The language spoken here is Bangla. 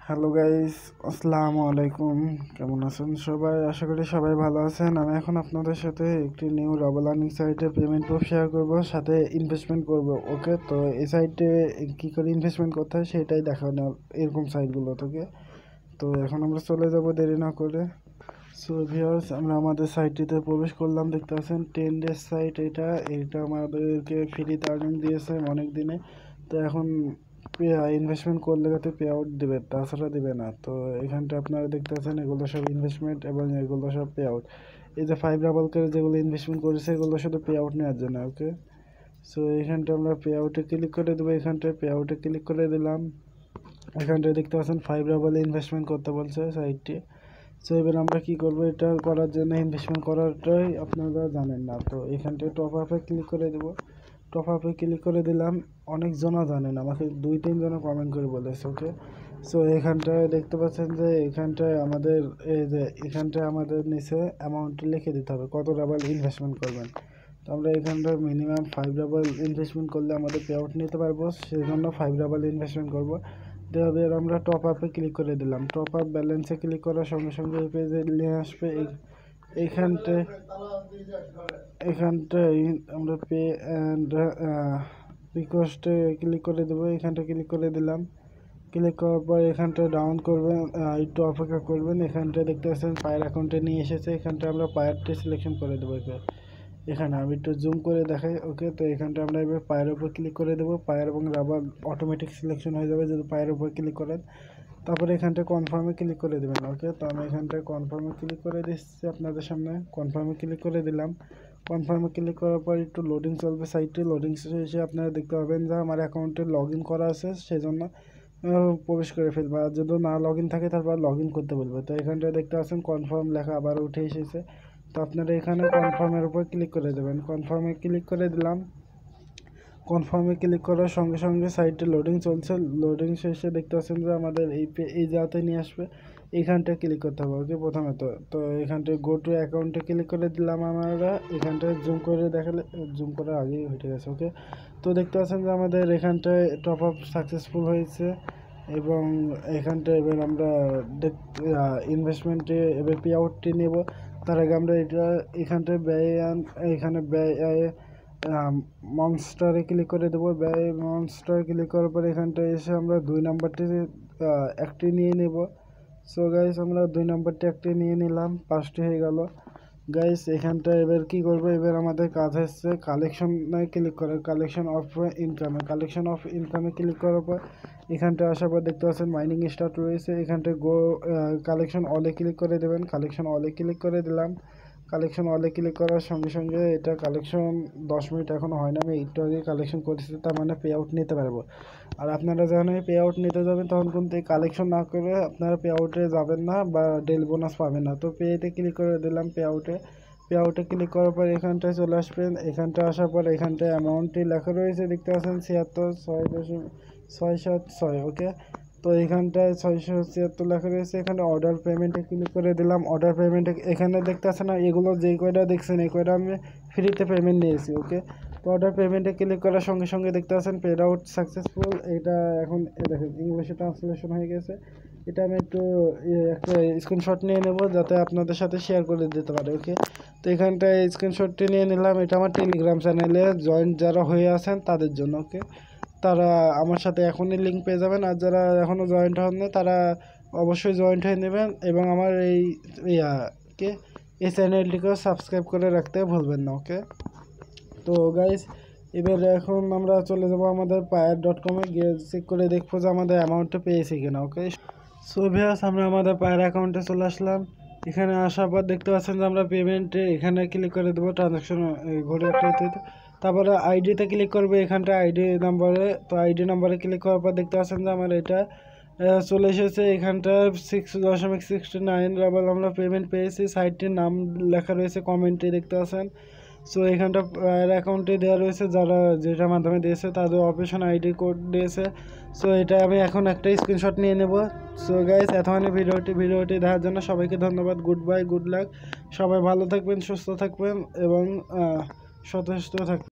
হ্যালো গাইস, আসসালামু আলাইকুম। কেমন আছেন সবাই? আশা করি সবাই ভালো আছেন। আমি এখন আপনাদের সাথে একটি নিউ রাবাল আর্নিং সাইটে পেমেন্ট প্রুফ শেয়ার করব, সাথে ইনভেস্টমেন্ট করব। ওকে, তো এই সাইটে কী করে ইনভেস্টমেন্ট করতে হয় সেটাই দেখানো এরকম সাইটগুলো থেকে। তো এখন আমরা চলে যাব দেরি না করে। সো ভিউয়ার্স, আমরা আমাদের সাইটটিতে প্রবেশ করলাম। দেখতে পাচ্ছেন 10 ডেজ সাইট। এটা আমাদেরকে ফ্রিতে আর্নিং দিয়েছে অনেক দিনে। তো এখন ইনভেস্টমেন্ট করলে যাতে পে আউট দেবে, তাছাড়া দেবে না। তো এখানটা আপনারা দেখতে পাচ্ছেন এগুলো সব ইনভেস্টমেন্ট এবং এগুলো সব পে আউট। এই যে 5 রাবাল করে যেগুলো ইনভেস্টমেন্ট করেছে এগুলো শুধু পে আউট নেওয়ার জন্য। ওকে, সো এখানটা আমরা পে আউটে ক্লিক করে দেবো। এখানটায় পে আউটে ক্লিক করে দিলাম। এখানটায় দেখতে পাচ্ছেন 5 রাবালে ইনভেস্টমেন্ট করতে বলছে সাইটটি। সো এবার আমরা কী করবো, এটা করার জন্য ইনভেস্টমেন্ট করাটাই আপনারা জানেন না। তো এখানটায় টপ আপে ক্লিক করে দেবো। টপ আপে ক্লিক করে দিলাম। অনেকজনও জানেন, আমাকে 2-3 জনও কমেন্ট করে বলেছে। ওকে, সো এখানটায় দেখতে পাচ্ছেন যে এখানটায় আমাদের এখানটায় আমাদের নিচে অ্যামাউন্ট লিখে দিতে হবে কত রাবাল ইনভেস্টমেন্ট করবেন। তো আমরা এখানটায় মিনিমাম 5 রাবাল ইনভেস্টমেন্ট করলে আমাদের পে আউট নিতে পারবো, সেজন্য 5 রাবাল ইনভেস্টমেন্ট করবো। এবার আমরা টপ আপে ক্লিক করে দিলাম। টপ আপ ব্যালেন্সে ক্লিক করার সঙ্গে সঙ্গে এই পেজে নিয়ে আসবে। এখানটায় আমরা পে অ্যান্ড রিকোয়েস্টে ক্লিক করে দেবো। এখানটা ক্লিক করে দিলাম। ক্লিক করার পর এখানটায় ডাউন করবেন, একটু অপেক্ষা করবেন। এখানটায় দেখতে পাচ্ছেন পায়ের অ্যাকাউন্টে নিয়ে এসেছে। এখানটা আমরা পায়েরটি সিলেকশন করে দেবো। এখানে আমি একটু জুম করে দেখাই। ওকে, তো এখানটা আমরা এবার পায়ের উপর ক্লিক করে দেবো। পায়ের এবং রাবার অটোমেটিক সিলেকশন হয়ে যাবে যদি পায়ের উপর ক্লিক করেন। তারপরে এখানটা কনফার্মে ক্লিক করে দেবেন। ওকে, তো আমি এখানটায় কনফার্মে ক্লিক করে দিচ্ছি আপনাদের সামনে। কনফার্মে ক্লিক করে দিলাম। কনফার্মে ক্লিক করার পর একটু লোডিং চলবে সাইটটি। লোডিং শেষে আপনারা দেখতে পাবেন যে আমার অ্যাকাউন্টে লগ ইন করা আছে, সেজন্য প্রবেশ করে ফেলবে। আর যদি না লগ ইন থাকে তারপর লগ ইন করতে বলবে। তো এখানটায় দেখতে পাচ্ছেন কনফার্ম লেখা আবার উঠে এসেছে। তো আপনারা এখানে কনফার্মের উপর ক্লিক করে দেবেন। কনফার্মে ক্লিক করে দিলাম। কনফার্মে ক্লিক করার সঙ্গে সঙ্গে সাইটে লোডিং চলছে। লোডিং শেষে দেখতে পাচ্ছেন যে আমাদের এই জায়গাতে নিয়ে আসবে। এইখানটায় ক্লিক করতে হবে। ওকে, প্রথমে তো এখানটায় গো টু অ্যাকাউন্টে ক্লিক করে দিলাম। আমরা এখানটায় জুম করে দেখালে, জুম করার আগেই হয়ে গেছে। ওকে, তো দেখতে পাচ্ছেন যে আমাদের এখানটায় টপ আপ সাকসেসফুল হয়েছে। এবং এখানটায় এবার আমরা ইনভেস্টমেন্টে এবার পে আউটটি নেব। তার আগে আমরা এখানটায় এখানে ব্যয় মনস্টারে ক্লিক করে দেবো। মনস্টারে ক্লিক করার পরে এখানটায় এসে আমরা 2 নাম্বারটি একটি নিয়ে নেব। সো গাইস, আমরা 2 নাম্বারটি একটি নিয়ে নিলাম। 5টি হয়ে গেল। গাইস, এখানটা এবার কি করবো, এবার আমাদের কাজ হচ্ছে কালেকশনে ক্লিক করে কালেকশন অফ ইনকামে ক্লিক করার পর এখানটা আসার পর দেখতে পাচ্ছেন মাইনিং স্টার্ট রয়েছে। এখানটায় কালেকশন অলে ক্লিক করে দেবেন। কালেকশন অলে ক্লিক করে দিলাম। কালেকশন অলে ক্লিক করার সঙ্গে সঙ্গে এটা কালেকশন 10 মিনিট এখনও হয় না, আমি একটু আগে কালেকশন করেছি, তার মানে পে আউট নিতে পারবো। আর আপনারা যখন পে আউট নিতে যাবেন তখন কিন্তু এই কালেকশন না করে আপনারা পে আউটে যাবেন না বা ডেল বোনাস পাবেন না। তো পেতে ক্লিক করে দিলাম। পে আউটে ক্লিক করার পর এখানটায় চলে আসবেন। এখানটায় আসার পর এখানটায় অ্যামাউন্টটি লেখা রয়েছে, দেখতে পাচ্ছেন 76,676। ওকে, তো এখানটায় 676 লেখা রয়েছে। এখানে অর্ডার পেমেন্টে ক্লিক করে দিলাম। অর্ডার পেমেন্টে এখানে দেখতে পাচ্ছেন না, এগুলো যেই কয়টা দেখছেন এই কয়টা আমি ফ্রিতে পেমেন্ট নিয়েছি। ওকে, তো অর্ডার পেমেন্টে ক্লিক করার সঙ্গে সঙ্গে দেখতে পাচ্ছেন পেড আউট সাকসেসফুল। এটা এখন দেখেন ইংলিশে ট্রান্সলেশন হয়ে গেছে। এটা আমি একটু একটা স্ক্রিনশট নিয়ে নেব যাতে আপনাদের সাথে শেয়ার করে দিতে পারে। ওকে, তো এখানটায় স্ক্রিনশটটি নিয়ে নিলাম। এটা আমার টেলিগ্রাম চ্যানেলে জয়েন্ট যারা হয়ে আছেন তাদের জন্য। ওকে, তারা আমার সাথে এখনই লিঙ্ক পেয়ে যাবেন। আর যারা এখনও জয়েন্ট হননি তারা অবশ্যই জয়েন্ট হয়ে নেবেন এবং আমার এই চ্যানেলটিকেও সাবস্ক্রাইব করে রাখতে ভুলবেন না। ওকে, তো গাইস, এবার এখন আমরা চলে যাব আমাদের পায়ার.com-এ গিয়ে চেক করে দেখবো যে আমাদের অ্যামাউন্টটা পেয়েছি কিনা। ওকে, সো ভিউয়ার্স, আমরা আমাদের পায়ার অ্যাকাউন্টে চলে আসলাম। এখানে আসার পর দেখতে পাচ্ছেন যে আমরা পেমেন্টে এখানে ক্লিক করে দেবো ট্রানজাকশন ঘুরে তারপরে আইডিতে ক্লিক করবে। এখানটা আইডি নাম্বারে, তো আইডি নাম্বারে ক্লিক করার পর দেখতে পাচ্ছেন যে আমার এটা চলে এসেছে। এখানটা 6.69 রাবাল আমরা পেমেন্ট পেয়েছি। সাইটটির নাম লেখা রয়েছে কমেন্টে, দেখতে পাচ্ছেন। সো এখানটা অ্যাকাউন্টে দেওয়া রয়েছে, যারা যেটার মাধ্যমে দিয়েছে তাদের অপারেশন আইডি কোড দিয়েছে। সো এটা আমি এখন একটা স্ক্রিনশট নিয়ে নেব। সো গাইস, এতক্ষণে ভিডিওটি দেখার জন্য সবাইকে ধন্যবাদ। Good bye, good luck. সবাই ভালো থাকবেন, সুস্থ থাকবেন এবং সচেষ্ট থাকবেন।